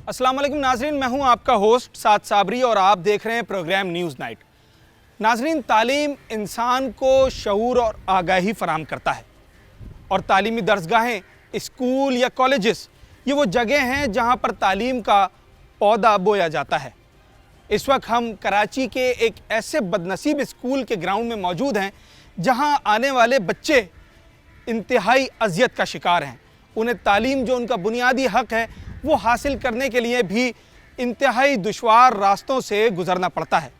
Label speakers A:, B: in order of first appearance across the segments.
A: अस्सलाम वालेकुम नाजरीन, मैं हूं आपका होस्ट साद साबरी और आप देख रहे हैं प्रोग्राम न्यूज़ नाइट। नाजरीन, तालीम इंसान को शऊर और आगाही फराम करता है और तालीमी दरसगाहें, स्कूल या कॉलेजेस ये वो जगह हैं जहां पर तालीम का पौधा बोया जाता है। इस वक्त हम कराची के एक ऐसे बदनसीब स्कूल के ग्राउंड में मौजूद हैं जहां आने वाले बच्चे इंतहाई अजियत का शिकार हैं। उन्हें तालीम जो उनका बुनियादी हक़ है वो हासिल करने के लिए भी इंतहाई दुश्वार रास्तों से गुज़रना पड़ता है।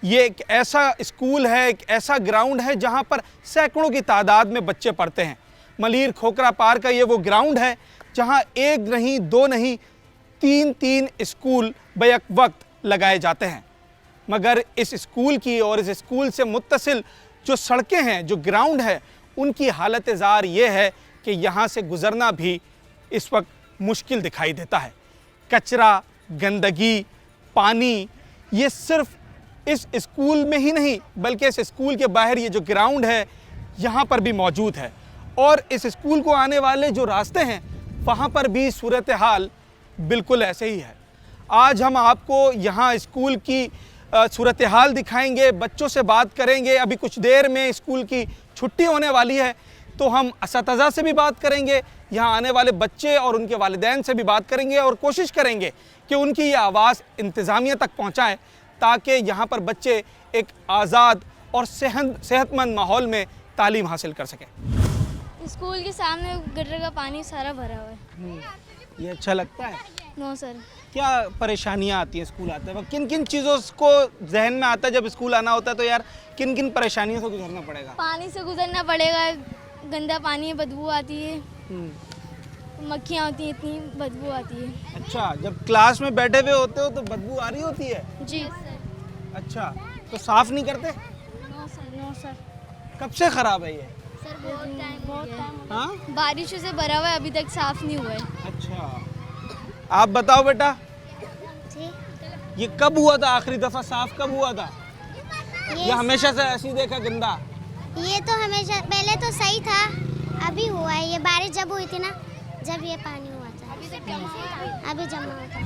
A: ये एक ऐसा स्कूल है, एक ऐसा ग्राउंड है जहाँ पर सैकड़ों की तादाद में बच्चे पढ़ते हैं। मलीर खोखरा पार का ये वो ग्राउंड है जहाँ एक नहीं, दो नहीं, तीन स्कूल बैक वक्त लगाए जाते हैं। मगर इस स्कूल की और इस स्कूल से मुत्तसिल जो सड़कें हैं, जो ग्राउंड है, उनकी हालत ज़ार ये है कि यहाँ से गुज़रना भी इस वक्त मुश्किल दिखाई देता है। कचरा, गंदगी, पानी, ये सिर्फ इस स्कूल में ही नहीं बल्कि इस स्कूल के बाहर ये जो ग्राउंड है यहाँ पर भी मौजूद है। और इस स्कूल को आने वाले जो रास्ते हैं वहाँ पर भी सूरत हाल बिल्कुल ऐसे ही है। आज हम आपको यहाँ स्कूल की सूरत हाल दिखाएंगे, बच्चों से बात करेंगे। अभी कुछ देर में स्कूल की छुट्टी होने वाली है तो हम असातिज़ा से भी बात करेंगे, यहाँ आने वाले बच्चे और उनके वालिदैन से भी बात करेंगे और कोशिश करेंगे कि उनकी ये आवाज़ इंतज़ामिया तक पहुँचाएँ ताकि यहाँ पर बच्चे एक आज़ाद और सेहतमंद माहौल में तालीम हासिल कर सकें।
B: स्कूल के सामने गटर का पानी सारा भरा हुआ है।
A: ये अच्छा लगता है?
B: No sir.
A: क्या परेशानियाँ आती हैं स्कूल आते वक्त? किन किन चीज़ों को जहन में आता है जब स्कूल आना होता है तो यार किन किन परेशानियों से गुजरना पड़ेगा?
B: पानी से गुजरना पड़ेगा, गंदा पानी है, बदबू आती है, मक्खियाँ होती हैं, इतनी बदबू आती है।
A: अच्छा, जब क्लास में बैठे हुए होते हो तो बदबू आ रही होती है?
B: जी।
A: अच्छा, तो साफ़ नहीं करते?
B: No sir, no sir.
A: कब से ख़राब है ये?
B: सर बहुत टाइम।
A: हाँ,
B: बारिशों से भरा हुआ है, अभी तक साफ़ नहीं हुआ है।
A: अच्छा, आप बताओ बेटा, ये कब हुआ था आखिरी दफ़ा साफ़ कब हुआ था? ये हमेशा से ऐसी देखा गंदा?
C: ये तो हमेशा पहले तो सही था, अभी हुआ है। ये बारिश जब हुई थी ना, जब ये पानी हुआ था, अभी जमा हुआ था।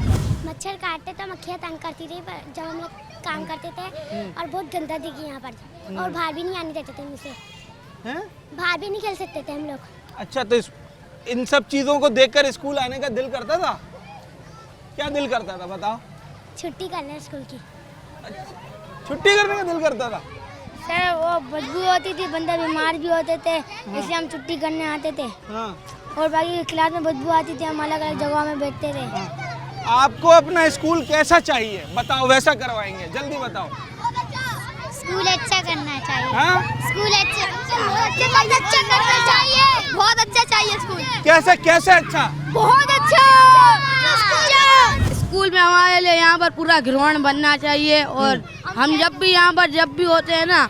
C: मच्छर काटते तो मक्खियाँ तंग करती थी पर जब हम लोग काम करते थे और बहुत गंदा दिखी यहाँ पर और बाहर भी नहीं आने देते थे मुझसे, बाहर भी नहीं खेल सकते थे हम लोग।
A: अच्छा, तो इन सब चीज़ों को देखकर स्कूल आने का दिल करता था? क्या दिल करता था बताओ?
C: छुट्टी करना स्कूल की।
A: छुट्टी करने का दिल करता था?
C: सर वो बदबू होती थी, बंदा बीमार भी होते थे, इसलिए हम छुट्टी करने आते थे।
A: हाँ।
C: और बाकी क्लास में बदबू आती थी, हम अलग अलग जगह में बैठते थे।
A: हाँ। आपको अपना स्कूल कैसा चाहिए बताओ, वैसा करवाएंगे, जल्दी बताओ।
C: स्कूल अच्छा करना चाहिए।
A: हाँ?
C: स्कूल अच्छा करना चाहिए, बहुत अच्छा चाहिए स्कूल।
A: कैसे कैसे अच्छा?
C: बहुत अच्छा।
D: स्कूल में हमारे लिए यहाँ पर पूरा ग्राउंड बनना चाहिए और हम जब भी यहाँ पर जब भी होते हैं ना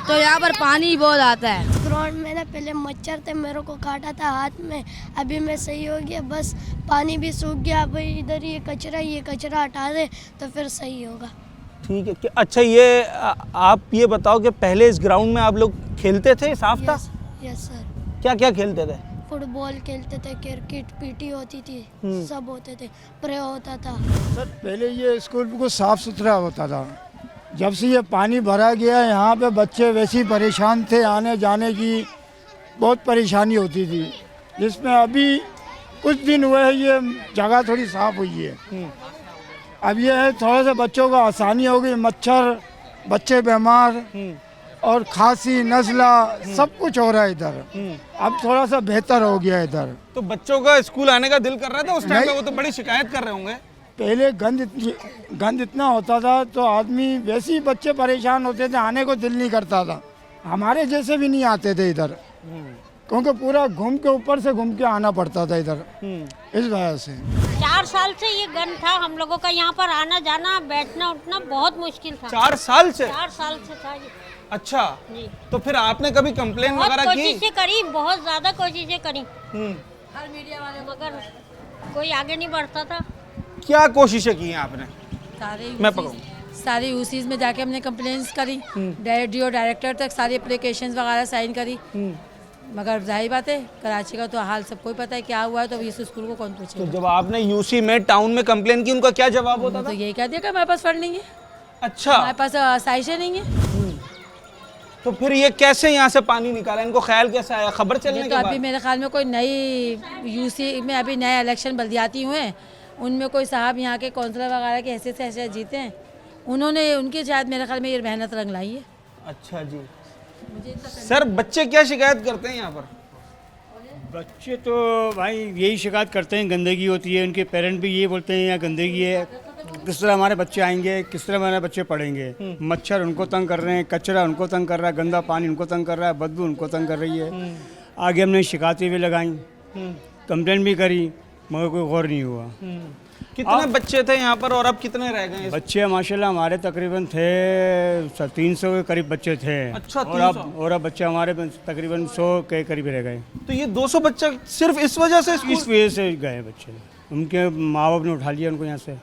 D: तो यहाँ पर पानी बहुत आता है।
E: ग्राउंड में ना पहले मच्छर थे, मेरे को काटा था हाथ में, अभी मैं सही हो गया, बस पानी भी सूख गया। भाई इधर ये कचरा हटा दे तो फिर सही होगा।
A: ठीक है। अच्छा, ये आप ये बताओ कि पहले इस ग्राउंड में आप लोग खेलते थे, साफ था?
E: Yes sir.
A: क्या क्या खेलते थे?
E: फुटबॉल खेलते थे, क्रिकेट, पीटी होती थी, सब होते थे, प्रे होता था।
F: सर पहले ये स्कूल बिल्कुल साफ़ सुथरा होता था। जब से ये पानी भरा गया यहाँ पे बच्चे वैसे ही परेशान थे, आने जाने की बहुत परेशानी होती थी, जिसमें अभी कुछ दिन हुए हैं ये जगह थोड़ी साफ़ हुई है। अब ये है थोड़ा सा बच्चों को आसानी हो गई, मच्छर, बच्चे बीमार और खांसी, नज़ला सब कुछ हो रहा है इधर। अब थोड़ा सा बेहतर हो गया इधर।
A: तो बच्चों का स्कूल आने का दिल कर रहा था उस टाइम पे? वो तो बड़ी शिकायत कर रहे होंगे।
F: पहले गंद इतना होता था तो आदमी वैसे ही बच्चे परेशान होते थे, आने को दिल नहीं करता था। हमारे जैसे भी नहीं आते थे इधर क्योंकि पूरा घूम के ऊपर से घूम के आना पड़ता था इधर, इस वजह से।
G: 4 साल से ये गंद था, हम लोगों का यहाँ पर आना जाना, बैठना उठना बहुत मुश्किल था।
A: 4 साल से?
G: 4 साल से था ये।
A: अच्छा
G: जी।
A: तो फिर आपने कभी कंप्लेन
G: बहुत
A: वगैरह की?
G: कोशिशें करी, बहुत ज्यादा कोशिशें करी,
D: हर मीडिया वाले
G: मगर कोई आगे नहीं बढ़ता था।
A: क्या कोशिशें की हैं आपने? मैं पकड़ूं?
D: सारी यूसीज में जाके हमने कंप्लेंट्स करी, DO डायरेक्टर तक सारी एप्लीकेशंस वगैरह साइन करी, मगर जाहिर बात है कराची का तो हाल सबको ही पता है क्या हुआ है, तो अब इस स्कूल को कौन
A: तो
D: पूछेगा।
A: जब आपने यूसी में टाउन में कंप्लेन की, उनका क्या जवाब होता
D: तो
A: था?
D: यही कह दिया कि हमारे पास फंड नहीं है,
A: अच्छा,
D: हमारे पास आसाइशें नहीं है।
A: तो फिर ये कैसे यहाँ से पानी निकाला, इनको ख्याल कैसे आया खबर चलने
D: ये
A: के
D: तो अभी
A: बाद?
D: मेरे ख्याल में कोई नई यूसी में अभी नए इलेक्शन बल्दियाती हुए हैं, उनमें कोई साहब यहाँ के कौंसलर वगैरह की हैसियत से ऐसे जीते हैं, उन्होंने उनकी शायद मेरे ख्याल में ये मेहनत रंग लाई है।
A: अच्छा जी। सर बच्चे क्या शिकायत करते हैं यहाँ पर?
H: बच्चे तो भाई यही शिकायत करते हैं, गंदगी होती है, उनके पेरेंट भी ये बोलते हैं यहाँ गंदगी है, किस तरह हमारे बच्चे आएंगे, किस तरह हमारे बच्चे पढ़ेंगे। मच्छर उनको तंग कर रहे हैं, कचरा उनको तंग कर रहा है, गंदा पानी उनको तंग कर रहा है, बदबू उनको तंग कर रही है। आगे हमने शिकायतें भी लगाई, कंप्लेंट भी करी, मगर कोई गौर नहीं हुआ।
A: कितने बच्चे थे यहाँ पर और अब कितने रह गए?
H: बच्चे माशाल्लाह हमारे तकरीबन थे 300 के करीब बच्चे थे।
A: अच्छा,
H: और अब बच्चे हमारे तकरीबन 100 के करीब रह गए।
A: तो ये 200 बच्चा सिर्फ इस वजह से
H: इस वजह से गए बच्चे, उनके माँ बाप ने उठा लिया उनको यहाँ से।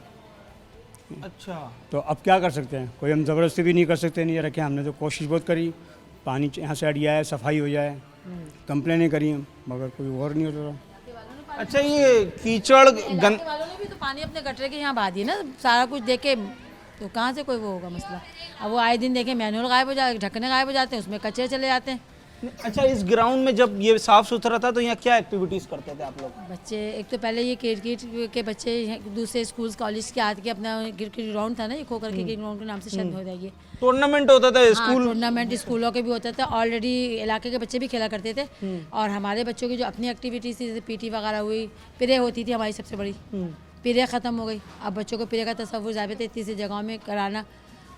A: अच्छा,
H: तो अब क्या कर सकते हैं, कोई हम ज़बरदस्ती भी नहीं कर सकते, नहीं रखें। हमने तो कोशिश बहुत करी, पानी यहाँ से हट जाए, सफाई हो जाए, कंप्लेनें करी, मगर कोई और नहीं हो रहा।
A: अच्छा, ये कीचड़
D: वालों ने भी तो पानी अपने गटरे के यहाँ बहा दिए ना, सारा कुछ देखे, तो कहाँ से कोई वो होगा मसला। अब वो आए दिन देखें मैनुअल गायब हो जाए, ढकने गायब हो जाते हैं, उसमें कचरे चले जाते हैं।
A: अच्छा, इस ग्राउंड में जब ये साफ सुथरा था तो यहाँ क्या एक्टिविटीज़ करते थे आप लोग?
D: बच्चे एक तो पहले ये क्रिकेट के बच्चे दूसरे स्कूल कॉलेज के आके अपना क्रिकेट ग्राउंड था ना, ये खोकर के ग्राउंड के नाम से शायद हो जाएगी,
A: टूर्नामेंट होता था स्कूल?
D: टूर्नामेंट स्कूलों के भी होता था, ऑलरेडी इलाके के बच्चे भी खेला करते थे। और हमारे बच्चों की जो अपनी एक्टिविटीज़ थी, जैसे पीटी वगैरह हुई, पिरे होती थी हमारी सबसे बड़ी, पिरे ख़त्म हो गई। अब बच्चों को पिरे का तस्वुर ज़्यादा इतनी सी जगहों में कराना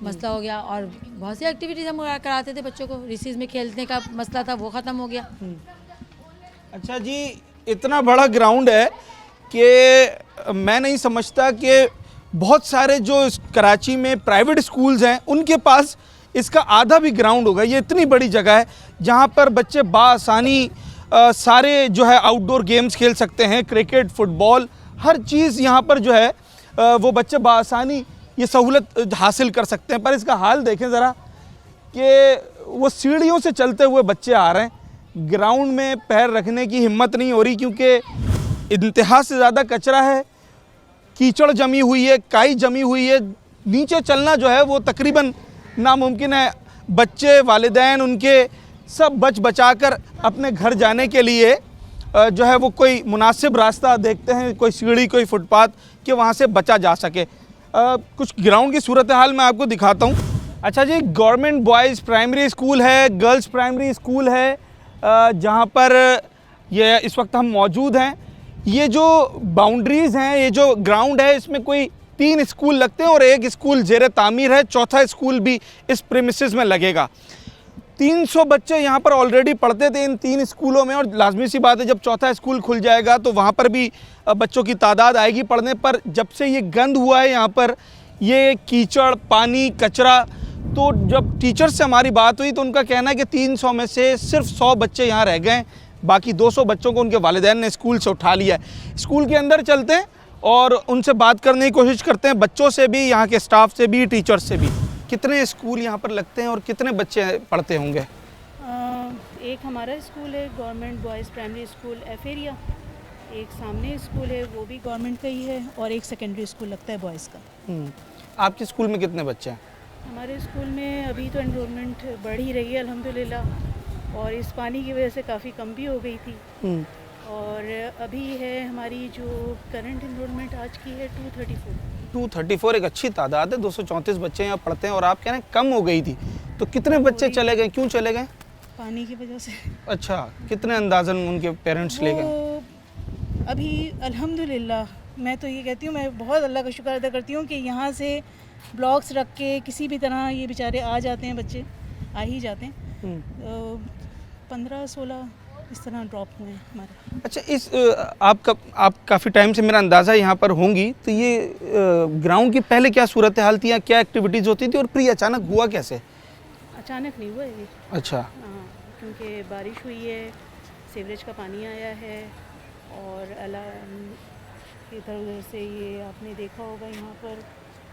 D: मसला हो गया, और बहुत सी एक्टिविटीज़ हम कराते थे बच्चों को, रिसीज में खेलने का मसला था वो ख़त्म हो गया।
A: अच्छा जी, इतना बड़ा ग्राउंड है कि मैं नहीं समझता कि बहुत सारे जो कराची में प्राइवेट स्कूल्स हैं उनके पास इसका आधा भी ग्राउंड होगा। ये इतनी बड़ी जगह है जहाँ पर बच्चे बासानी सारे जो है आउटडोर गेम्स खेल सकते हैं, क्रिकेट, फुटबॉल, हर चीज़ यहाँ पर जो है वो बच्चे बासानी ये सहूलत हासिल कर सकते हैं। पर इसका हाल देखें ज़रा कि वो सीढ़ियों से चलते हुए बच्चे आ रहे हैं, ग्राउंड में पैर रखने की हिम्मत नहीं हो रही क्योंकि इंतहा से ज़्यादा कचरा है, कीचड़ जमी हुई है, काई जमी हुई है, नीचे चलना जो है वो तकरीबन नामुमकिन है। बच्चे, वालिदैन उनके सब बच बचा कर अपने घर जाने के लिए जो है वो कोई मुनासिब रास्ता देखते हैं, कोई सीढ़ी, कोई फुटपाथ, कि वहाँ से बचा जा सके। कुछ ग्राउंड की सूरत हाल मैं आपको दिखाता हूँ। अच्छा जी, गवर्नमेंट बॉयज़ प्राइमरी स्कूल है, गर्ल्स प्राइमरी स्कूल है जहाँ पर ये इस वक्त हम मौजूद हैं। ये जो बाउंड्रीज़ हैं, ये जो ग्राउंड है, इसमें कोई 3 स्कूल लगते हैं और एक स्कूल ज़ेर तामीर है, चौथा स्कूल भी इस प्रीमिसेस में लगेगा। 300 बच्चे यहाँ पर ऑलरेडी पढ़ते थे इन 3 स्कूलों में, और लाजमी सी बात है जब चौथा स्कूल खुल जाएगा तो वहाँ पर भी बच्चों की तादाद आएगी पढ़ने पर। जब से ये गंद हुआ है यहाँ पर, ये कीचड़, पानी, कचरा, तो जब टीचर से हमारी बात हुई तो उनका कहना है कि 300 में से सिर्फ 100 बच्चे यहाँ रह गए, बाकी 200 बच्चों को उनके वालिदैन ने स्कूल से उठा लिया है। स्कूल के अंदर चलते हैं और उनसे बात करने की कोशिश करते हैं, बच्चों से भी, यहाँ के स्टाफ से भी, टीचर से भी। कितने स्कूल यहाँ पर लगते हैं और कितने बच्चे पढ़ते होंगे?
I: एक हमारा स्कूल है government boys primary school F area, एक सामने स्कूल है वो भी गवर्नमेंट का ही है, और एक सेकेंडरी स्कूल लगता है बॉयज़ का।
A: आपके स्कूल में कितने बच्चे हैं?
I: हमारे स्कूल में अभी तो एनरोलमेंट बढ़ ही रही है अल्हम्दुलिल्लाह, और इस पानी की वजह से काफ़ी कम भी हो गई थी। और अभी है हमारी जो करंट एनरोलमेंट आज की है
A: 234, एक अच्छी तादाद है। 234 बच्चे यहाँ पढ़ते हैं और आप कह रहे हैं कम हो गई थी, तो कितने बच्चे चले गए, क्यों चले गए?
I: पानी की वजह से।
A: अच्छा, कितने अंदाज़न उनके पेरेंट्स ले गए?
I: अभी अल्हम्दुलिल्लाह मैं तो ये कहती हूँ, मैं बहुत अल्लाह का शुक्र अदा करती हूँ कि यहाँ से ब्लॉक्स रख के किसी भी तरह ये बेचारे आ जाते हैं, बच्चे आ ही जाते हैं। 15-16 इस तरह ड्रॉप हुए हैं हमारे।
A: अच्छा, इस आप काफ़ी टाइम से मेरा अंदाज़ा यहाँ पर होंगी, तो ये ग्राउंड की पहले क्या सूरत हाल थी, क्या एक्टिविटीज़ होती थी और फिर अचानक हुआ कैसे?
I: अचानक नहीं हुआ ये।
A: अच्छा।
I: हाँ, क्योंकि बारिश हुई है, सीवरेज का पानी आया है, और इधर उधर से ये आपने देखा होगा यहाँ पर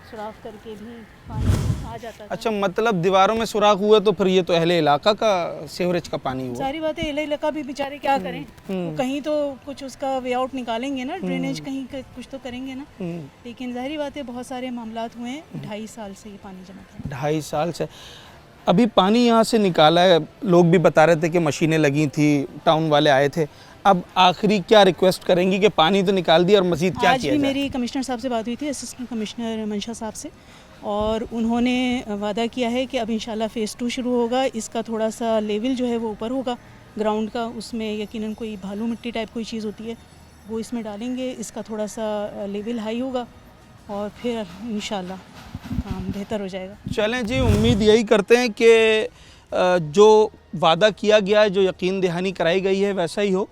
I: सुराख करके भी पानी आ जाता था।
A: अच्छा, मतलब दीवारों में सुराख हुआ तो फिर ये तो अहले इलाका का सीवरेज का पानी हुआ।
I: सारी बातें एल इलाका भी बेचारे क्या करें, वो कहीं तो कुछ उसका वे आउट निकालेंगे ना, ड्रेनेज कहीं कुछ तो करेंगे ना। लेकिन जाहिर बात है बहुत सारे मामलात हुए हैं, 2.5 साल से ये पानी जमा था।
A: 2.5 साल से अभी पानी यहाँ से निकाला है। लोग भी बता रहे थे कि मशीनें लगी थी, टाउन वाले आए थे। अब आखिरी क्या रिक्वेस्ट करेंगी कि पानी तो निकाल दिया और मजीद क्या
I: आज
A: किया
I: भी
A: जाए?
I: मेरी कमिश्नर साहब से बात हुई थी, असिस्टेंट कमिश्नर मंशा साहब से, और उन्होंने वादा किया है कि अब इंशाल्लाह फ़ेज़ 2 शुरू होगा। इसका थोड़ा सा लेवल जो है वो ऊपर होगा ग्राउंड का, उसमें यकीनन कोई भालू मिट्टी टाइप कोई चीज़ होती है वो इसमें डालेंगे, इसका थोड़ा सा लेवल हाई होगा और फिर इंशाल्लाह काम बेहतर हो जाएगा।
A: चलें जी, उम्मीद यही करते हैं कि जो वादा किया गया है, जो यकीन दहानी कराई गई है वैसा ही हो।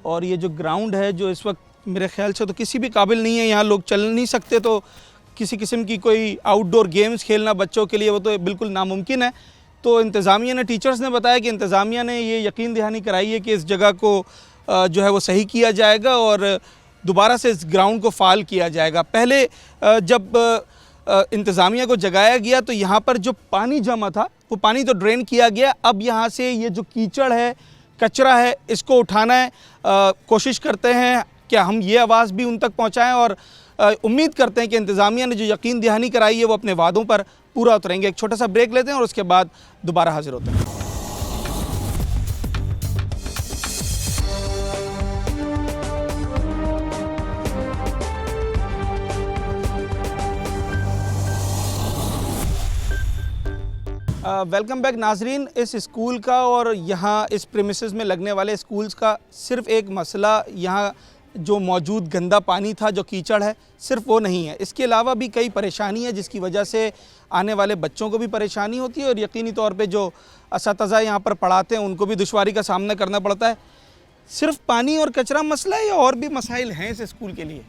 A: और ये जो ग्राउंड है जो इस वक्त मेरे ख्याल से तो किसी भी काबिल नहीं है, यहाँ लोग चल नहीं सकते, तो किसी किस्म की कोई आउटडोर गेम्स खेलना बच्चों के लिए वो तो बिल्कुल नामुमकिन है। तो इंतज़ामिया ने, टीचर्स ने बताया कि इंतज़ामिया ने ये यकीन दहानी कराई है कि इस जगह को जो है वो सही किया जाएगा और दोबारा से इस ग्राउंड को फ़ाल किया जाएगा। पहले जब इंतज़ामिया को जगाया गया तो यहाँ पर जो पानी जमा था वो पानी तो ड्रेन किया गया। अब यहाँ से ये जो कीचड़ है, कचरा है, इसको उठाना है। कोशिश करते हैं कि हम ये आवाज़ भी उन तक पहुँचाएँ और उम्मीद करते हैं कि इंतज़ामिया ने जो यकीन दहानी कराई है वो अपने वादों पर पूरा उतरेंगे। एक छोटा सा ब्रेक लेते हैं और उसके बाद दोबारा हाजिर होते हैं। वेलकम बैक नाजरीन। इस स्कूल का और यहाँ इस प्रीमिसेस में लगने वाले स्कूल्स का सिर्फ़ एक मसला, यहाँ जो मौजूद गंदा पानी था, जो कीचड़ है, सिर्फ वो नहीं है। इसके अलावा भी कई परेशानी है जिसकी वजह से आने वाले बच्चों को भी परेशानी होती है और यकीनी तौर पे जो असातिज़ा यहाँ पर पढ़ाते हैं उनको भी दुश्वारी का सामना करना पड़ता है। सिर्फ पानी और कचरा मसला है या और भी मसाइल हैं इस स्कूल के लिए?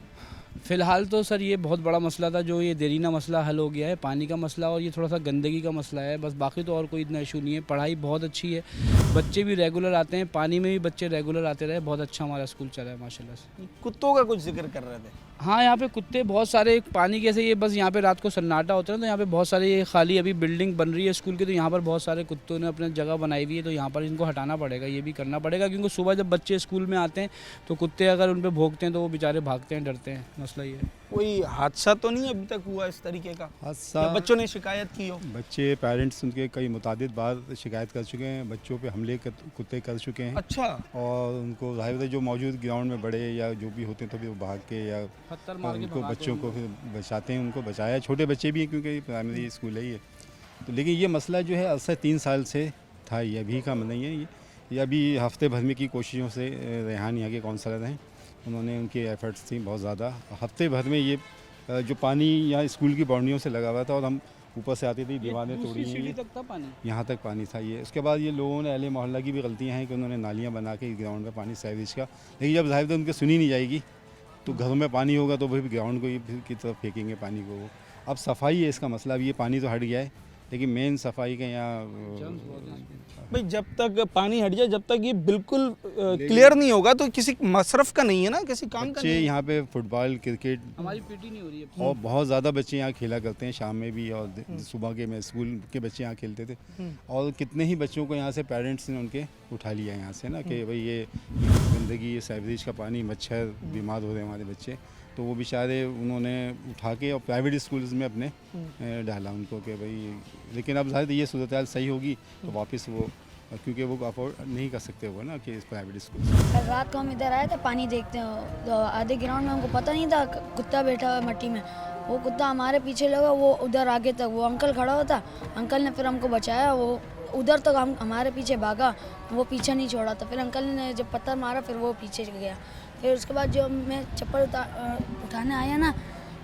J: फ़िलहाल तो सर ये बहुत बड़ा मसला था, जो ये देरीना मसला हल हो गया है, पानी का मसला और ये थोड़ा सा गंदगी का मसला है, बस बाकी तो और कोई इतना इशू नहीं है। पढ़ाई बहुत अच्छी है, बच्चे भी रेगुलर आते हैं, पानी में भी बच्चे रेगुलर आते रहे, बहुत अच्छा हमारा स्कूल चला है माशाल्लाह से।
A: कुत्तों का कुछ जिक्र कर रहे थे?
J: हाँ, यहाँ पे कुत्ते बहुत सारे, पानी कैसे ये बस यहाँ पे रात को सन्नाटा होता है तो यहाँ पे बहुत सारे, ये खाली अभी बिल्डिंग बन रही है स्कूल की, तो यहाँ पर बहुत सारे कुत्तों ने अपने जगह बनाई हुई है, तो यहाँ पर इनको हटाना पड़ेगा, ये भी करना पड़ेगा, क्योंकि सुबह जब बच्चे स्कूल में आते हैं तो कुत्ते अगर उन पर भौंकते हैं तो वो बेचारे भागते हैं, डरते हैं। मसला ये है।
A: कोई हादसा तो नहीं अभी तक हुआ इस तरीके का?
K: हादसा
A: बच्चों ने शिकायत की हो?
K: बच्चे, पेरेंट्स उनके कई मुतादिद बार शिकायत कर चुके हैं, बच्चों पे हमले कुत्ते कर चुके हैं।
A: अच्छा।
K: और उनको जाहिर है जो मौजूद ग्राउंड में बड़े या जो भी होते हैं तो फिर वो भाग के या उनको बच्चों को फिर बचाते हैं, उनको बचाया। छोटे बच्चे भी हैं क्योंकि प्राइमरी स्कूल है ये तो। लेकिन ये मसला जो है अर्सा 3 साल से था, ये अभी का नहीं है। ये अभी हफ्ते भर में की कोशिशों से रेहान यहाँ के काउंसलर हैं, उन्होंने उनके एफर्ट्स थी बहुत ज़्यादा। हफ्ते भर में ये जो पानी यहाँ स्कूल की बाउंड्रियों से लगा हुआ था और हम ऊपर से आती थी, दीवारें तोड़ी हैं, यहाँ तक पानी था ये। उसके बाद ये लोगों ने, अहले मोहल्ला की भी गलतियाँ हैं कि उन्होंने नालियाँ बना के ग्राउंड का पानी सीवरेज का, लेकिन जब जाहिर है उनकी सुनी नहीं जाएगी तो घरों में पानी होगा तो वही ग्राउंड को की तरफ फेंकेंगे पानी को वो। अब सफाई है इसका मसला। अब ये पानी तो हट गया है लेकिन मेन सफाई का यहाँ
A: भाई जब तक पानी हट जाए, जब तक ये बिल्कुल क्लियर नहीं होगा तो किसी मसरफ का नहीं है ना, किसी काम का नहीं है।
K: यहाँ पे फुटबॉल, क्रिकेट,
J: हमारी पीटी नहीं हो रही है
K: और बहुत ज़्यादा बच्चे यहाँ खेला करते हैं शाम में भी, और सुबह के में स्कूल के बच्चे यहाँ खेलते थे। और कितने ही बच्चों को यहाँ से पेरेंट्स ने उनके उठा लिया यहाँ से ना कि भाई ये गंदगी, ये सीवरेज का पानी, मच्छर, बीमार हो रहे हैं हमारे बच्चे, तो वो बेचारे उन्होंने उठा के और प्राइवेट स्कूल्स में अपने डाला उनको कि भाई। लेकिन अब ज़ाहिर ये सूरत हाल सही होगी तो वापस वो, क्योंकि वो अफोर्ड नहीं कर सकते वो ना कि इस प्राइवेट स्कूल।
E: रात को हम इधर आए थे पानी देखते हैं, तो आधे ग्राउंड में हमको पता नहीं था कुत्ता बैठा हुआ मट्टी में, वो कुत्ता हमारे पीछे लगा, वो उधर आगे तक, वो अंकल खड़ा हुआ था, अंकल ने फिर हमको बचाया, वो उधर तक हम हमारे पीछे भागा, वो पीछे नहीं छोड़ा था। फिर अंकल ने जब पत्थर मारा फिर वो पीछे गया। फिर उसके बाद जो मैं चप्पल उठाने आया ना,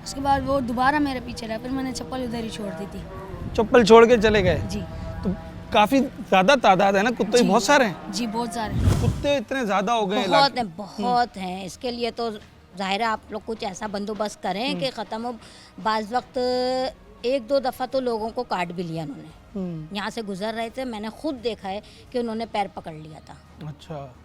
E: उसके बाद वो दोबारा मेरे पीछे रहा, फिर मैंने चप्पल उधर ही छोड़ दी थी।
A: चप्पल छोड़ के चले गए
E: जी।
A: तो काफ़ी ज़्यादा तादाद है ना, कुत्ते बहुत सारे हैं?
E: जी बहुत सारे
A: कुत्ते इतने ज़्यादा हो गए
L: बहुत हैं। इसके लिए तो जाहिर है आप लोग कुछ ऐसा बंदोबस्त करें कि ख़त्म हो। बाज़ वक्त 1-2 दफ़ा तो लोगों को काट भी लिया उन्होंने, यहाँ से गुजर रहे थे, मैंने खुद देखा है कि उन्होंने पैर पकड़ लिया था।
A: अच्छा,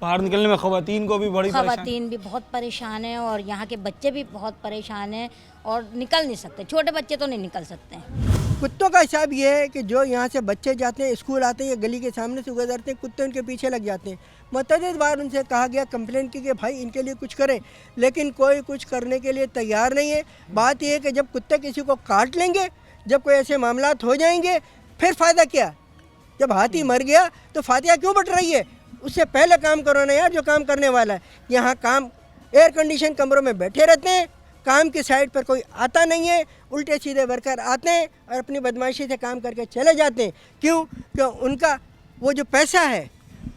A: बाहर निकलने में खवातीन को भी बड़ी परेशानी।
L: खवातीन भी बहुत परेशान हैं और यहाँ के बच्चे भी बहुत परेशान हैं और निकल नहीं सकते, छोटे बच्चे तो नहीं निकल सकते हैं।
M: कुत्तों का हिसाब ये है कि जो यहाँ से बच्चे जाते हैं, स्कूल आते हैं, ये गली के सामने से गुजरते हैं, कुत्ते उनके पीछे लग जाते हैं। मुतअद्दिद बार उनसे कहा गया, कंप्लेन की कि भाई इनके लिए कुछ करें, लेकिन कोई कुछ करने के लिए तैयार नहीं है। बात यह है कि जब कुत्ते किसी को काट लेंगे, जब कोई ऐसे मामलात हो जाएंगे, फिर फ़ायदा क्या? जब हाथी मर गया तो फातिहा क्यों बट रही है? उससे पहले काम करो ना यार, जो काम करने वाला है। यहाँ काम एयर कंडीशन कमरों में बैठे रहते हैं, काम की साइड पर कोई आता नहीं है, उल्टे सीधे वर्कर आते हैं और अपनी बदमाशी से काम करके चले जाते हैं। क्यों? क्यों उनका वो जो पैसा है,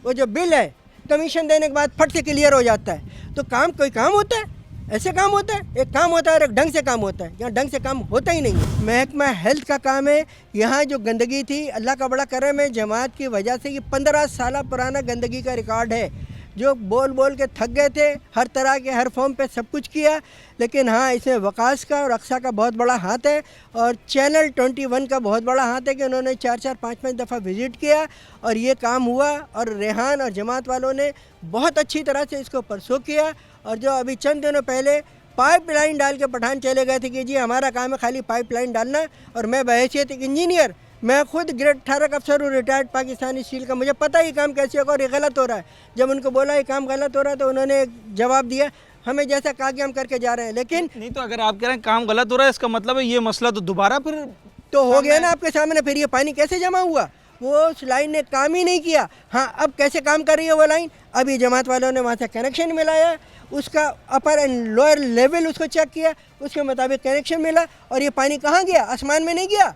M: वो जो बिल है, कमीशन देने के बाद फट से क्लियर हो जाता है। तो काम कोई काम होता है? ऐसे काम होता है? एक काम होता है और एक ढंग से काम होता है। यहाँ ढंग से काम होता ही नहीं है। महकमा हेल्थ का काम है। यहाँ जो गंदगी थी, अल्लाह का बड़ा करम है, जमात की वजह से ये 15 साल पुराना गंदगी का रिकॉर्ड है। जो बोल बोल के थक गए थे, हर तरह के हर फॉर्म पे सब कुछ किया, लेकिन हाँ इसमें वकास का और अक्सा का बहुत बड़ा हाथ है और चैनल 21 का बहुत बड़ा हाथ है कि उन्होंने 4-4, 5-5 दफ़ा विज़िट किया और ये काम हुआ। और रेहान और जमात वालों ने बहुत अच्छी तरह से इसको परसों किया। और जो अभी चंद दिनों पहले पाइपलाइन डाल के पठान चले गए थे कि जी हमारा काम है खाली पाइपलाइन डालना, और मैं बहैसियत एक इंजीनियर, मैं खुद ग्रेड 18 का अफसर हूँ, रिटायर्ड पाकिस्तानी स्टील का, मुझे पता है ये काम कैसे होगा और ये गलत हो रहा है। जब उनको बोला ये काम गलत हो रहा है तो उन्होंने जवाब दिया हमें जैसा कहा कि हम करके जा रहे हैं। लेकिन
A: नहीं तो अगर आप कह रहे हैं काम गलत हो रहा है, इसका मतलब है ये मसला तो दोबारा फिर
M: तो हो गया ना आपके सामने। फिर ये पानी कैसे जमा हुआ? वो उस लाइन ने काम ही नहीं किया। हाँ अब कैसे काम कर रही है वो लाइन? अभी जमात वालों ने वहाँ से कनेक्शन मिलाया, उसका अपर एंड लोअर लेवल उसको चेक किया, उसके मुताबिक कनेक्शन मिला और ये पानी कहाँ गया? आसमान में नहीं गया,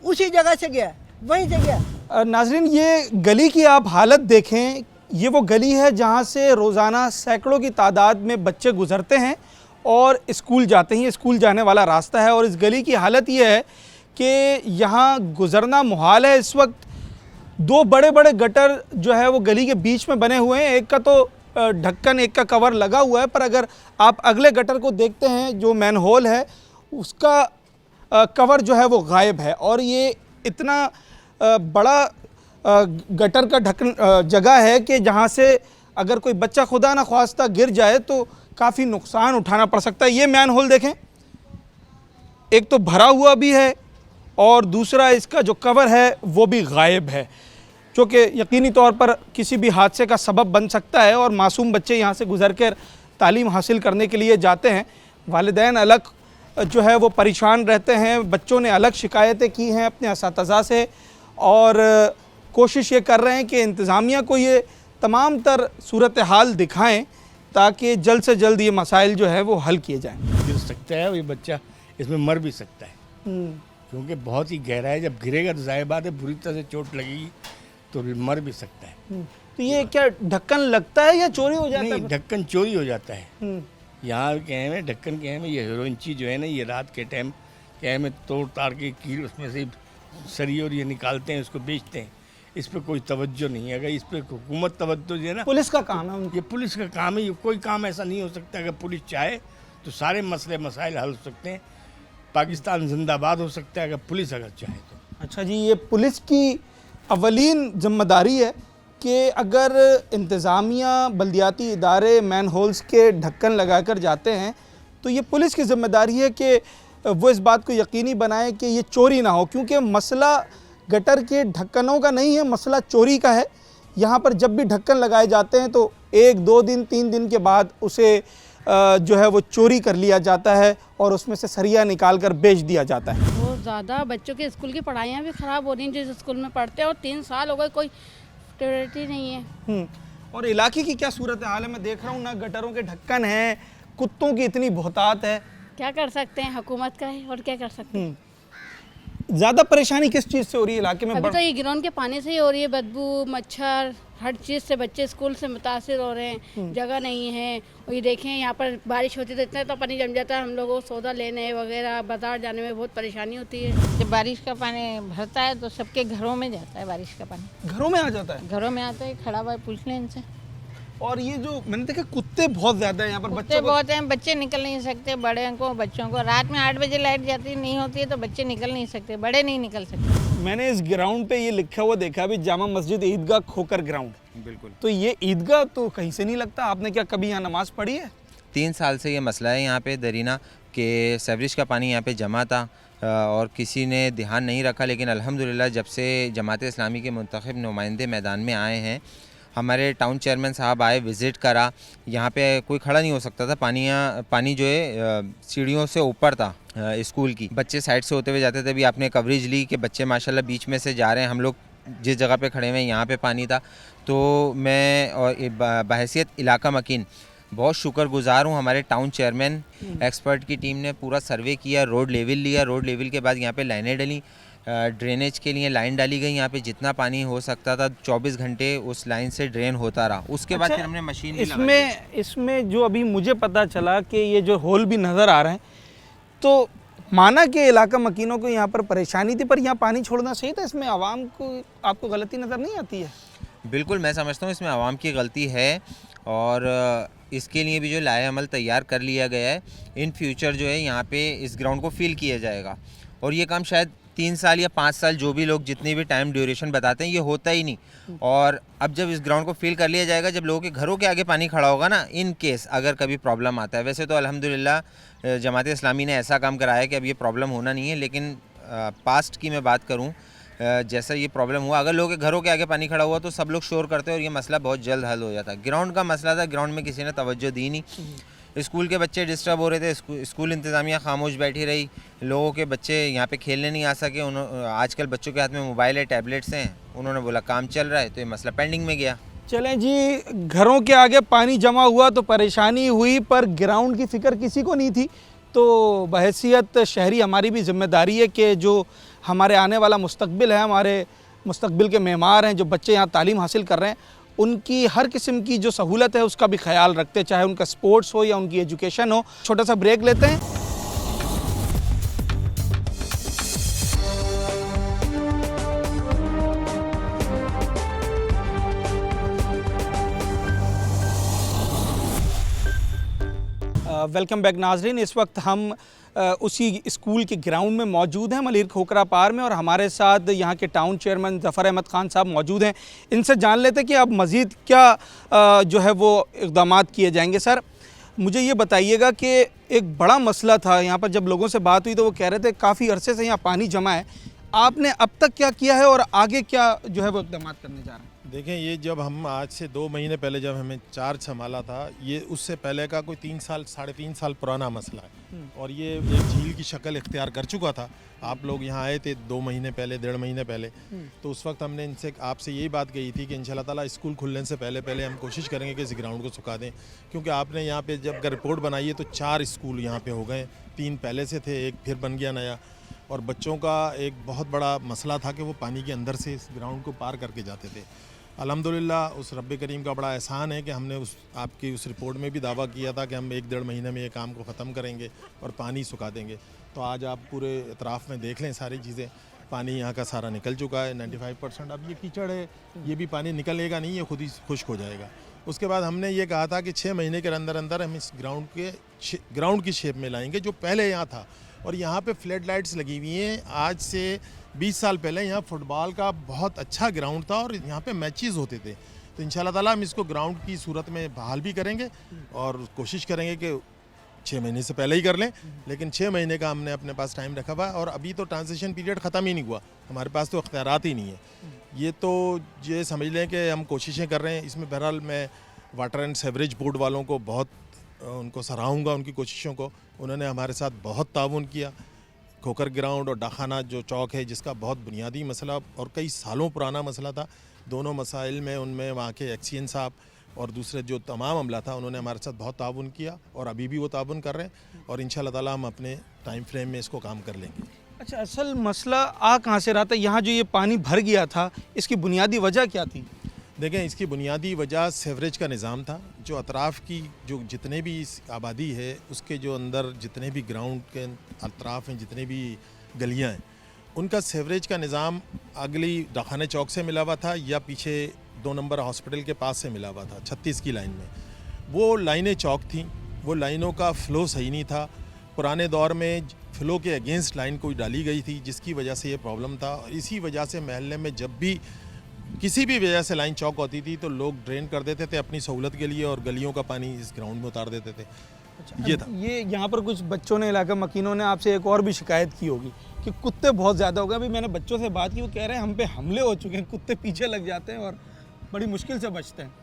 M: उसी जगह से गया, वहीं से गया।
A: नाजरीन, ये गली की आप हालत देखें। ये वो गली है जहाँ से रोज़ाना सैकड़ों की तादाद में बच्चे गुजरते हैं और स्कूल जाते हैं। स्कूल जाने वाला रास्ता है और इस गली की हालत ये है कि यहाँ गुजरना मुहाल है। इस वक्त 2 बड़े बड़े गटर जो है वो गली के बीच में बने हुए हैं। एक का तो ढक्कन, एक का कवर लगा हुआ है, पर अगर आप अगले गटर को देखते हैं जो मैन होल है उसका कवर जो है वो गायब है। और ये इतना बड़ा गटर का ढक्कन जगह है कि जहाँ से अगर कोई बच्चा खुदा ना ख्वास्ता गिर जाए तो काफ़ी नुकसान उठाना पड़ सकता है। ये मैन होल देखें, एक तो भरा हुआ भी है और दूसरा इसका जो कवर है वो भी गायब है, जो कि यकीनी तौर पर किसी भी हादसे का सबब बन सकता है। और मासूम बच्चे यहाँ से गुजर कर तालीम हासिल करने के लिए जाते हैं। वालिदैन अलग जो है वो परेशान रहते हैं। बच्चों ने अलग शिकायतें की हैं अपने असातिज़ा से और कोशिश ये कर रहे हैं कि इंतज़ामिया को ये तमाम तर सूरत हाल दिखाएं ताकि जल्द से जल्द ये मसाइल जो है वो हल किए जाएं।
N: गिर सकता है, ये बच्चा इसमें मर भी सकता है क्योंकि बहुत ही गहरा है। जब गिरेगा तो ज़ाहिर बात है बुरी तरह से चोट लगेगी तो मर भी सकता है।
A: तो ये क्या ढक्कन लगता है या चोरी हो जाता है?
N: नहीं, ढक्कन चोरी हो जाता है। यहाँ के में ढक्कन के में ये हीरोइंची जो है ना, ये रात के टाइम क्या में तोड़ ताड़ के कील उसमें से सरी और ये निकालते हैं, उसको बेचते हैं। इस पर कोई तवज्जो नहीं है। अगर इस पर हुकूमत तवज्जो जो है ना,
A: पुलिस का काम है,
N: ये पुलिस का काम है। ये कोई काम ऐसा नहीं हो सकता। अगर पुलिस चाहे तो सारे मसले मसाइल हल हो सकते हैं। पाकिस्तान जिंदाबाद हो सकता है अगर पुलिस अगर चाहे तो।
A: अच्छा जी, ये पुलिस की अवलीन जिम्मेदारी है कि अगर इंतज़ामिया, बल्दियाती इदारे मैन होल्स के ढक्कन लगाकर जाते हैं तो ये पुलिस की जिम्मेदारी है कि वो इस बात को यकीनी बनाए कि ये चोरी ना हो, क्योंकि मसला गटर के ढक्कनों का नहीं है, मसला चोरी का है। यहाँ पर जब भी ढक्कन लगाए जाते हैं तो 1, 2 दिन, 3 दिन के बाद उसे जो है वो चोरी कर लिया जाता है और उसमें से सरिया निकाल कर बेच दिया जाता है।
O: बहुत ज़्यादा बच्चों के स्कूल की पढ़ाइयाँ भी ख़राब हो रही हैं जिस स्कूल में पढ़ते हैं, और 3 साल हो गए कोई प्रायोरिटी नहीं है।
A: और इलाके की क्या सूरत हाल है? मैं देख रहा हूँ ना गटरों के ढक्कन हैं, कुत्तों की इतनी बहुतात है।
O: क्या कर सकते हैं, हुकूमत का है और क्या कर सकते हैं।
A: ज़्यादा परेशानी किस चीज़ से हो रही है इलाके में?
O: अभी तो ये गिरौन के पानी से ही हो रही है, बदबू, मच्छर, हर चीज़ से बच्चे स्कूल से मुतासिर हो रहे हैं। जगह नहीं है। और ये देखें यहाँ पर बारिश होती है तो इतना तो पानी जम जाता है, हम लोगों को सौदा लेने वगैरह बाजार जाने में बहुत परेशानी होती है।
P: जब बारिश का पानी भरता है तो सबके घरों में जाता है। बारिश का पानी
A: घरों में आ जाता है?
P: घरों में आता है, खड़ा हुआ है, पूछ लें इनसे।
A: और ये जो मैंने देखा कुत्ते बहुत ज्यादा है यहाँ पर,
P: कुत्ते
A: बच्चों को
P: बहुत हैं, बच्चे निकल नहीं सकते, बड़े को बच्चों को रात में 8 बजे लाइट जाती नहीं होती है तो बच्चे निकल नहीं सकते, बड़े नहीं निकल सकते।
A: मैंने इस ग्राउंड पे ये लिखा हुआ देखा भी जामा मस्जिद ईदगाह खोकर ग्राउंड।
Q: बिल्कुल।
A: तो ये ईदगाह तो कहीं से नहीं लगता, आपने क्या कभी यहाँ नमाज पढ़ी है?
Q: 3 साल से ये मसला है यहाँ पे दरीना के सेवरेज का पानी यहाँ पे जमा था और किसी ने ध्यान नहीं रखा, लेकिन अल्हम्दुलिल्लाह जब से जमात इस्लामी के मुंतखब नुमाइंदे मैदान में आए हैं, हमारे टाउन चेयरमैन साहब आए, विज़िट करा, यहाँ पे कोई खड़ा नहीं हो सकता था, पानी जो है सीढ़ियों से ऊपर था स्कूल की, बच्चे साइड से होते हुए जाते थे। भी आपने कवरेज ली कि बच्चे माशाल्लाह बीच में से जा रहे हैं, हम लोग जिस जगह पे खड़े हुए हैं यहाँ पे पानी था। तो मैं और बहैसियत इलाका मकीन बहुत शुक्रगुजार हूँ हमारे टाउन चेयरमैन एक्सपर्ट की टीम ने पूरा सर्वे किया, रोड लेवल लिया, रोड लेवल के बाद यहाँ पे लाइनें डली, ड्रेनेज के लिए लाइन डाली गई, यहाँ पे जितना पानी हो सकता था 24 घंटे उस लाइन से ड्रेन होता रहा। उसके बाद फिर हमने मशीन
A: इसमें जो अभी मुझे पता चला कि ये जो होल भी नज़र आ रहे हैं, तो माना कि इलाका मकीनों को यहाँ पर परेशानी थी, पर यहाँ पानी छोड़ना सही था, इसमें आवाम को आपको गलती नज़र नहीं आती है?
Q: बिल्कुल, मैं समझता हूँ इसमें आवाम की गलती है और इसके लिए भी जो लाए अमल तैयार कर लिया गया है। इन फ्यूचर जो है यहाँ पे इस ग्राउंड को फिल किया जाएगा और ये काम शायद 3 साल या 5 साल जो भी लोग जितनी भी टाइम ड्यूरेशन बताते हैं ये होता ही नहीं। और अब जब इस ग्राउंड को फिल कर लिया जाएगा, जब लोगों के घरों के आगे पानी खड़ा होगा ना, इन केस अगर कभी प्रॉब्लम आता है, वैसे तो अल्हम्दुलिल्लाह जमात इस्लामी ने ऐसा काम कराया कि अब ये प्रॉब्लम होना नहीं है, लेकिन पास्ट की मैं बात करूँ जैसा ये प्रॉब्लम हुआ, अगर लोगों के घरों के आगे पानी खड़ा हुआ तो सब लोग शोर करते और ये मसला बहुत जल्द हल हो जाता। ग्राउंड का मसला था, ग्राउंड में किसी ने तवज्जो दी नहीं, स्कूल के बच्चे डिस्टर्ब हो रहे थे, स्कूल इंतज़ामिया खामोश बैठी रही, लोगों के बच्चे यहाँ पे खेलने नहीं आ सके। आजकल बच्चों के हाथ में मोबाइल है, टैबलेट्स हैं, उन्होंने बोला काम चल रहा है, तो ये मसला पेंडिंग में गया।
A: चलें जी, घरों के आगे पानी जमा हुआ तो परेशानी हुई, पर ग्राउंड की फ़िक्र किसी को नहीं थी। तो बहैसियत शहरी हमारी भी जिम्मेदारी है कि जो हमारे आने वाला मुस्तकबिल है, हमारे मुस्तकबिल के मेहमान हैं, जो बच्चे यहाँ तालीम हासिल कर रहे हैं, उनकी हर किस्म की जो सहूलत है उसका भी ख्याल रखते, चाहे उनका स्पोर्ट्स हो या उनकी एजुकेशन हो। छोटा सा ब्रेक लेते हैं। वेलकम बैक नाजरीन, इस वक्त हम उसी स्कूल के ग्राउंड में मौजूद हैं, मलिर खोखरा पार में, और हमारे साथ यहाँ के टाउन चेयरमैन ज़फ़र अहमद ख़ान साहब मौजूद हैं। इनसे जान लेते हैं कि अब मज़ीद क्या जो है वो इक़दाम किए जाएंगे। सर, मुझे ये बताइएगा कि एक बड़ा मसला था यहाँ पर, जब लोगों से बात हुई तो वो कह रहे थे काफ़ी अरसे से यहाँ पानी जमा है, आपने अब तक क्या किया है और आगे क्या जो है वो इक़दाम करने जा रहे हैं?
R: देखें, ये जब हम आज से 2 महीने पहले जब हमें चार्ज संभाला था, ये उससे पहले का कोई 3 साल 3.5 साल पुराना मसला है और ये एक झील की शक्ल इख्तियार कर चुका था। आप लोग यहाँ आए थे 2 महीने पहले, 1.5 महीने पहले, तो उस वक्त हमने इनसे आपसे यही बात कही थी कि इंशाल्लाह ताला स्कूल खुलने से पहले हम कोशिश करेंगे कि इस ग्राउंड को सुखा दें, क्योंकि आपने यहाँ पे जब रिपोर्ट बनाई है तो 4 स्कूल यहाँ पे हो गए, 3 पहले से थे, 1 फिर बन गया नया, और बच्चों का एक बहुत बड़ा मसला था कि वो पानी के अंदर से इस ग्राउंड को पार करके जाते थे। अल्हम्दुलिल्लाह उस रब्बे करीम का बड़ा एहसान है कि हमने आपकी उस रिपोर्ट में भी दावा किया था कि हम 1-1.5 महीने में ये काम को ख़त्म करेंगे और पानी सुखा देंगे। तो आज आप पूरे अतराफ़ में देख लें, सारी चीज़ें, पानी यहाँ का सारा निकल चुका है 95%। अब ये कीचड़ है, ये भी पानी निकलेगा नहीं, ये खुद ही खुश्क हो जाएगा। उसके बाद हमने ये कहा था कि 6 महीने के अंदर अंदर हम इस ग्राउंड की शेप में लाएंगे जो पहले यहाँ था। और यहाँ पे फ्लड लाइट्स लगी हुई हैं। आज से 20 साल पहले यहाँ फुटबॉल का बहुत अच्छा ग्राउंड था और यहाँ पे मैचेस होते थे। तो इंशाल्लाह ताला हम इसको ग्राउंड की सूरत में बहाल भी करेंगे और कोशिश करेंगे कि 6 महीने से पहले ही कर लें, लेकिन 6 महीने का हमने अपने पास टाइम रखा हुआ है और अभी तो ट्रांजिशन पीरियड ख़त्म ही नहीं हुआ, हमारे पास तो इख्तियारात ही नहीं है। ये तो ये समझ लें कि हम कोशिशें कर रहे हैं। इसमें बहरहाल मैं वाटर एंड सेवरेज बोर्ड वालों को बहुत उनको सराहूँगा, उनकी कोशिशों को। उन्होंने हमारे साथ बहुत ताउन किया। खोकर ग्राउंड और डाखाना जो चौक है, जिसका बहुत बुनियादी मसला और कई सालों पुराना मसला था, दोनों मसाइल में उनमें वहाँ के एक्सीएन साहब और दूसरे जो तमाम अमला था, उन्होंने हमारे साथ बहुत ताउन किया और अभी भी वो ताउन कर रहे हैं और इंशाल्लाह ताला हम अपने टाइम फ्रेम में इसको काम कर लेंगे।
A: अच्छा, असल मसला आ कहाँ से रहा था? यहाँ जो ये पानी भर गया था, इसकी बुनियादी वजह क्या थी?
R: देखें, इसकी बुनियादी वजह सेवरेज का निज़ाम था। जो अतराफ़ की जो जितने भी आबादी है, उसके जो अंदर जितने भी ग्राउंड के अतराफ़ हैं, जितने भी गलियां हैं, उनका सेवरेज का निज़ाम अगली डाखाने चौक से मिला हुआ था या पीछे 2 नंबर हॉस्पिटल के पास से मिला हुआ था 36 की लाइन में। वो लाइनें चौक थीं, वो लाइनों का फ़्लो सही नहीं था। पुराने दौर में फ़्लो के अगेंस्ट लाइन कोई डाली गई थी, जिसकी वजह से ये प्रॉब्लम था। इसी वजह से महल्ले में जब भी किसी भी वजह से लाइन चौक होती थी तो लोग ड्रेन कर देते थे अपनी सहूलत के लिए और गलियों का पानी इस ग्राउंड में उतार देते थे। ये था।
A: ये यहाँ पर कुछ बच्चों ने, इलाका मकीनों ने आपसे एक और भी शिकायत की होगी कि कुत्ते बहुत ज़्यादा हो गए। अभी मैंने बच्चों से बात की, वो कह रहे हैं हम पे हमले हो चुके हैं, कुत्ते पीछे लग जाते हैं और बड़ी मुश्किल से बचते हैं।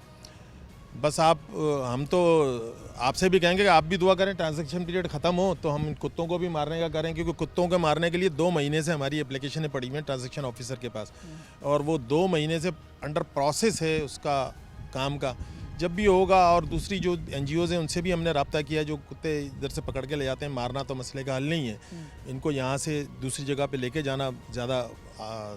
R: बस हम तो आपसे भी कहेंगे कि आप भी दुआ करें ट्रांजैक्शन पीरियड ख़त्म हो तो हम इन कुत्तों को भी मारने का करें, क्योंकि कुत्तों को मारने के लिए 2 महीने से हमारी एप्लीकेशनें पड़ी हुई हैं ट्रांजैक्शन ऑफिसर के पास, और वो 2 महीने से अंडर प्रोसेस है उसका काम का। जब भी होगा, और दूसरी जो NGOs हैं उनसे भी हमने रब्ता किया, जो कुत्ते इधर से पकड़ के ले जाते हैं, मारना तो मसले का हल नहीं है। इनको यहाँ से दूसरी जगह पे लेके जाना ज़्यादा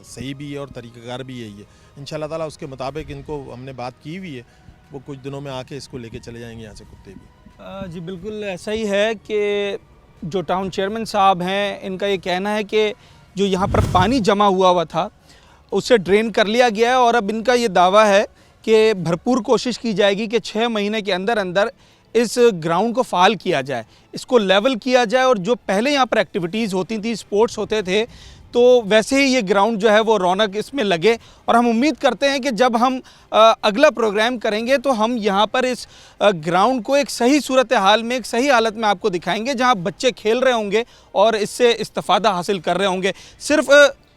R: सही भी है और तरीक़ाकार भी यही है। इंशाल्लाह ताला उसके मुताबिक इनको हमने बात की हुई है, वो कुछ दिनों में आके इसको लेके चले जाएंगे यहाँ से कुत्ते भी।
A: जी बिल्कुल ऐसा ही है कि जो टाउन चेयरमैन साहब हैं, इनका ये कहना है कि जो यहाँ पर पानी जमा हुआ था उसे ड्रेन कर लिया गया है, और अब इनका ये दावा है कि भरपूर कोशिश की जाएगी कि 6 महीने के अंदर अंदर इस ग्राउंड को फ़ाल किया जाए, इसको लेवल किया जाए, और जो पहले यहाँ पर एक्टिविटीज़ होती थी, स्पोर्ट्स होते थे, तो वैसे ही ये ग्राउंड जो है वो रौनक इसमें लगे। और हम उम्मीद करते हैं कि जब हम अगला प्रोग्राम करेंगे तो हम यहाँ पर इस ग्राउंड को एक सही सूरत हाल में, एक सही हालत में आपको दिखाएंगे, जहाँ बच्चे खेल रहे होंगे और इससे इस्तिफ़ादा हासिल कर रहे होंगे। सिर्फ़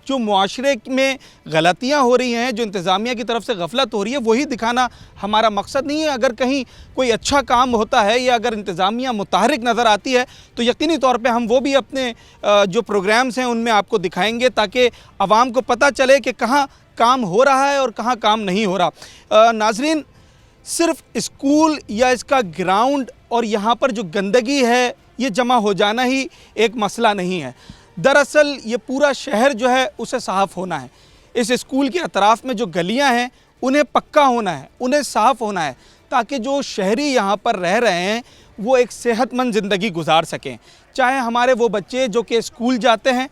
A: जो मुआशरे में गलतियाँ हो रही हैं, जो इंतज़ामिया की तरफ से गफलत हो रही है, वही दिखाना हमारा मकसद नहीं है। अगर कहीं कोई अच्छा काम होता है या अगर इंतज़ामिया मुतहरिक नज़र आती है तो यकीनी तौर पे हम वो भी अपने जो प्रोग्राम्स हैं उनमें आपको दिखाएंगे, ताकि आवाम को पता चले कि कहाँ काम हो रहा है और कहाँ काम नहीं हो रहा। नाज़रीन, सिर्फ स्कूल या इसका ग्राउंड और यहाँ पर जो गंदगी है ये जमा हो जाना ही एक मसला नहीं है। दरअसल ये पूरा शहर जो है उसे साफ़ होना है। इस स्कूल के अतराफ़ में जो गलियां हैं उन्हें पक्का होना है, उन्हें साफ़ होना है, ताकि जो शहरी यहाँ पर रह रहे हैं वो एक सेहतमंद ज़िंदगी गुजार सकें। चाहे हमारे वो बच्चे जो कि स्कूल जाते हैं,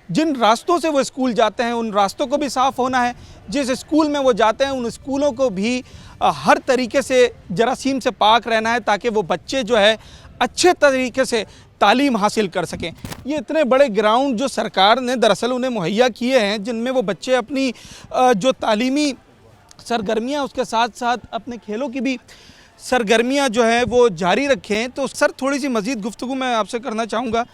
A: जिन रास्तों से वो स्कूल जाते हैं उन रास्तों को भी साफ़ होना है। जिस स्कूल में वो जाते हैं उन स्कूलों को भी हर तरीके से जरासीम से पाक रहना है, ताकि वो बच्चे जो है अच्छे तरीके से तालीम हासिल कर सकें। ये इतने बड़े ग्राउंड जो सरकार ने दरअसल उन्हें मुहैया किए हैं, जिनमें वो बच्चे अपनी जो तालीमी सरगर्मियाँ, उसके साथ साथ अपने खेलों की भी सरगर्मियाँ जो हैं वो जारी रखें। तो सर, थोड़ी सी मज़ीद गुफ्तगू मैं आपसे करना चाहूँगा।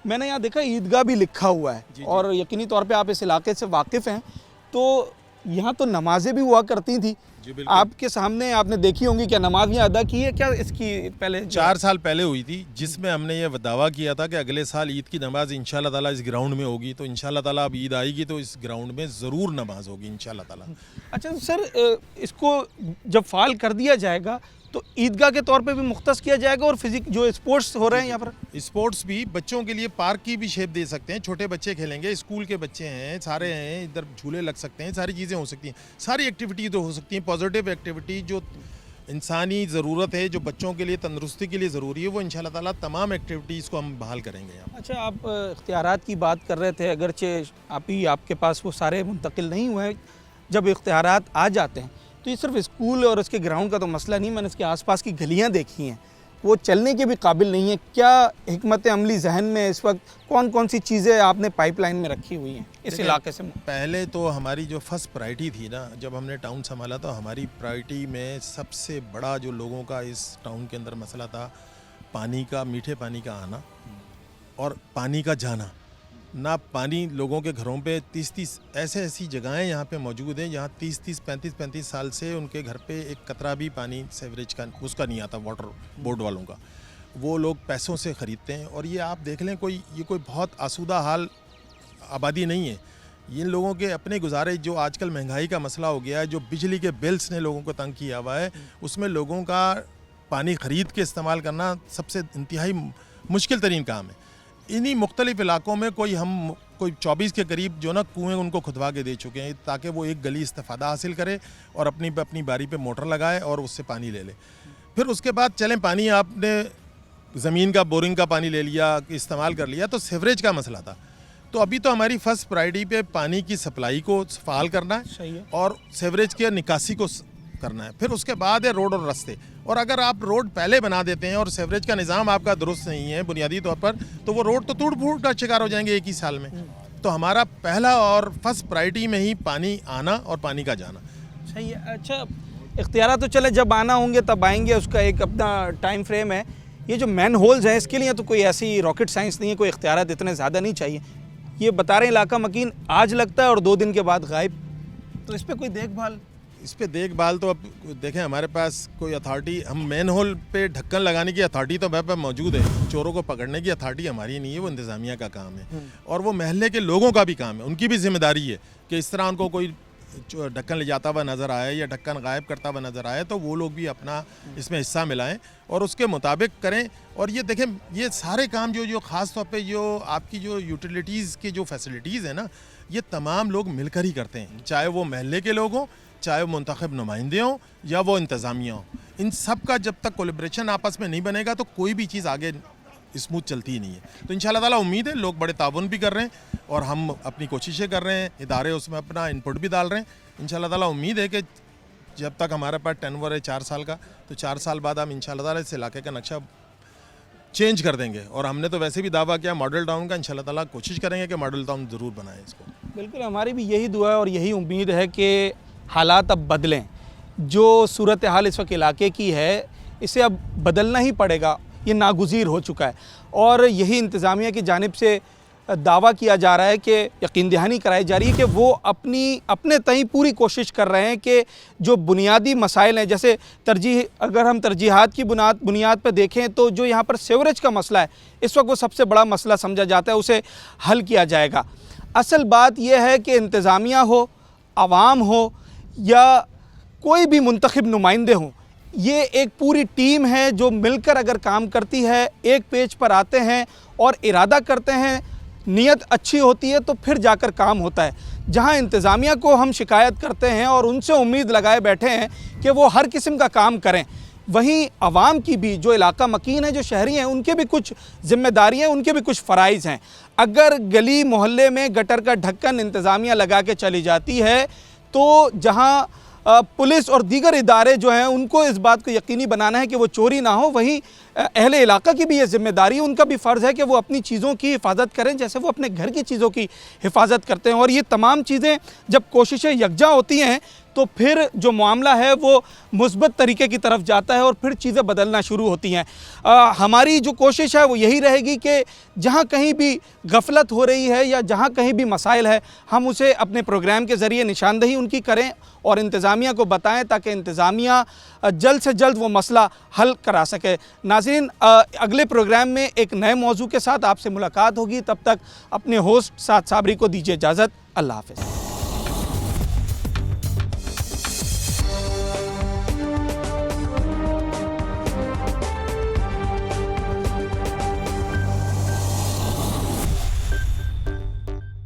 A: मैंने यहाँ देखा ईदगाह भी लिखा हुआ है, और यकीनी तौर पे आप इस इलाके से वाकिफ़ हैं, तो यहाँ तो नमाज़ें भी हुआ करती थी। आपके सामने आपने देखी होंगी, क्या नमाज यहाँ अदा की है क्या? इसकी पहले
R: 4 साल पहले हुई थी, जिसमें हमने ये दावा किया था कि अगले साल ईद की नमाज इंशाल्लाह ताला इस ग्राउंड में होगी। तो इंशाल्लाह ताला अब ईद आएगी तो इस ग्राउंड में ज़रूर नमाज होगी इंशाल्लाह ताला।
A: अच्छा सर, इसको जब फाल कर दिया जाएगा तो ईदगाह के तौर पे भी मुख्तस किया जाएगा, और फिजिक जो स्पोर्ट्स हो रहे हैं यहाँ पर,
R: स्पोर्ट्स भी बच्चों के लिए पार्क की भी शेप दे सकते हैं। छोटे बच्चे खेलेंगे, स्कूल के बच्चे हैं, सारे हैं, इधर झूले लग सकते हैं, सारी चीज़ें हो सकती हैं, सारी एक्टिविटी तो हो सकती हैं। पॉजिटिव एक्टिविटी जो इंसानी ज़रूरत है, जो बच्चों के लिए तंदुरुस्ती के लिए ज़रूरी है, वो इंशाल्लाह ताला तमाम एक्टिविटीज़ को हम बहाल करेंगे यहाँ।
A: अच्छा, आप इख्तियारात की बात कर रहे थे, अगरचे आपके पास वो सारे मुंतकिल नहीं हुए हैं। जब इख्तियारात आ जाते हैं तो ये सिर्फ स्कूल और उसके ग्राउंड का तो मसला नहीं, मैंने इसके आसपास की गलियां देखी हैं, वो चलने के भी काबिल नहीं है। क्या हिकमत अमली जहन में इस वक्त कौन कौन सी चीज़ें आपने पाइपलाइन में रखी हुई हैं इस इलाके से?
R: पहले तो हमारी जो फर्स्ट प्रायोरिटी थी ना, जब हमने टाउन संभाला तो हमारी प्रायोरिटी में सबसे बड़ा जो लोगों का इस टाउन के अंदर मसला था, पानी का, मीठे पानी का आना और पानी का जाना। ना पानी लोगों के घरों पे 30 ऐसी जगहें यहाँ पे मौजूद हैं जहाँ 30 35 साल से उनके घर पे एक कतरा भी पानी सीवरेज का उसका नहीं आता, वाटर बोर्ड वालों का। वो लोग पैसों से ख़रीदते हैं, और ये आप देख लें ये कोई बहुत आसूदा हाल आबादी नहीं है। इन लोगों के अपने गुजारे, जो आजकल महंगाई का मसला हो गया है, जो बिजली के बिल्स ने लोगों को तंग किया हुआ है, उसमें लोगों का पानी ख़रीद के इस्तेमाल करना सबसे इंतहाई मुश्किल तरीन काम है। इन्हीं मुख्तलिफ इलाकों में कोई 24 के करीब जो ना कुएँ उनको खुदवा के दे चुके हैं, ताकि वो एक गली इस्तिफ़ादा हासिल करे और अपनी बारी पे मोटर लगाए और उससे पानी ले ले। फिर उसके बाद चलें, पानी आपने ज़मीन का बोरिंग का पानी ले लिया, इस्तेमाल कर लिया, तो सीवरेज का मसला था। तो अभी तो हमारी फर्स्ट प्रायोरिटी पे पानी की सप्लाई को फाल करना है,
A: सही है।
R: और सीवरेज के निकासी को करना है, फिर उसके बाद है रोड और रास्ते। और अगर आप रोड पहले बना देते हैं और सीवरेज का निज़ाम आपका दुरुस्त नहीं है बुनियादी तौर पर, तो वो रोड तो टूट फूट का शिकार हो जाएंगे एक ही साल में। तो हमारा पहला और फर्स्ट प्रायोरिटी में ही पानी आना और पानी का जाना।
A: सही है। अच्छा, इख्तियार तो चले जब आना होंगे तब आएंगे, उसका एक अपना टाइम फ्रेम है। ये जो मैन होल्स हैं इसके लिए तो कोई ऐसी रॉकेट साइंस नहीं है, कोई इख्तियार इतने ज़्यादा नहीं चाहिए। ये बता रहे हैं इलाका मकीन आज लगता है और 2 दिन के बाद गायब, तो इस पर कोई देखभाल?
R: इस पे देखभाल तो अब देखें, हमारे पास कोई अथॉरिटी, हम मेन होल पे ढक्कन लगाने की अथॉरिटी तो वहाँ पर मौजूद है, चोरों को पकड़ने की अथॉरिटी हमारी नहीं है, वो इंतज़ामिया का काम है और वो महल्ले के लोगों का भी काम है, उनकी भी जिम्मेदारी है कि इस तरह उनको कोई ढक्कन ले जाता हुआ नज़र आए या ढक्कन गायब करता हुआ नज़र आए तो वो लोग भी अपना इसमें हिस्सा मिलाएं और उसके मुताबिक करें। और ये देखें, ये सारे काम जो ख़ास तौर पे जो आपकी जो यूटिलिटीज़ की जो फैसिलिटीज़ है ना, ये तमाम लोग मिलकर ही करते हैं, चाहे वो महल्ले के लोग हों, चाहे वो मुंतखब नुमाइंदे हों या वो इंतज़ामिया हों। इन सब का जब तक कोलैबोरेशन आपस में नहीं बनेगा तो कोई भी चीज़ आगे स्मूथ चलती ही नहीं है। तो इंशाल्लाह ताला उम्मीद है, लोग बड़े ताउन भी कर रहे हैं और हम अपनी कोशिशें कर रहे हैं, इदारे उसमें अपना इनपुट भी डाल रहे हैं। इंशाल्लाह ताला उम्मीद है कि जब तक हमारे पास टेनवर है 4 साल का, तो 4 साल बाद हम इंशाल्लाह ताला इस इलाके का नक्शा चेंज कर देंगे। और हमने तो वैसे भी दावा किया मॉडल टाउन का, इंशाल्लाह ताला कोशिश करेंगे कि मॉडल टाउन ज़रूर बनाएं इसको।
A: बिल्कुल, हमारी भी यही दुआ है और यही उम्मीद है कि हालात अब बदलें। जो सूरत हाल इस वक्त इलाके की है इसे अब बदलना ही पड़ेगा, ये नागुज़ीर हो चुका है। और यही इंतज़ामिया की जानिब से दावा किया जा रहा है कि यकीन दहानी कराई जा रही है कि वो अपने तहीं पूरी कोशिश कर रहे हैं कि जो बुनियादी मसाइल हैं, जैसे अगर हम तरजीहात की बुनियाद पर देखें तो जो यहाँ पर सीवरेज का मसला है इस वक्त वो सबसे बड़ा मसला समझा जाता है, उसे हल किया जाएगा। असल बात यह है कि इंतज़ामिया हो, आवाम हो या कोई भी मुंतखब नुमाइंदे हों, ये एक पूरी टीम है जो मिलकर अगर काम करती है, एक पेज पर आते हैं और इरादा करते हैं, नीयत अच्छी होती है तो फिर जाकर काम होता है। जहां इंतज़ामिया को हम शिकायत करते हैं और उनसे उम्मीद लगाए बैठे हैं कि वो हर किस्म का काम करें, वहीं आवाम की भी, जो इलाका मकीन है, जो शहरी हैं, उनके भी कुछ ज़िम्मेदारियाँ, उनके भी कुछ फ़राइज़ हैं। अगर गली मोहल्ले में गटर का ढक्कन इंतज़ामिया लगा के चली जाती है तो जहां पुलिस और दीगर इदारे जो हैं उनको इस बात को यकीनी बनाना है कि वो चोरी ना हो, वहीं अहले इलाका की भी ये जिम्मेदारी है, उनका भी फ़र्ज़ है कि वो अपनी चीज़ों की हिफाजत करें जैसे वो अपने घर की चीज़ों की हिफाजत करते हैं। और ये तमाम चीज़ें जब कोशिशें यकजा होती हैं तो फिर जो मामला है वो मुस्बत तरीके की तरफ जाता है और फिर चीज़ें बदलना शुरू होती हैं। हमारी जो कोशिश है वो यही रहेगी कि जहाँ कहीं भी गफलत हो रही है या जहाँ कहीं भी मसाइल है, हम उसे अपने प्रोग्राम के ज़रिए निशानदही उनकी करें और इंतज़ामिया को बताएं ताकि इंतज़ामिया जल्द से जल्द वो मसला हल करा सके। नाज़रीन, अगले प्रोग्राम में एक नए मौजू के साथ आपसे मुलाकात होगी। तब तक अपने होस्ट साद साबरी को दीजिए इजाज़त। अल्लाह हाफ़िज़।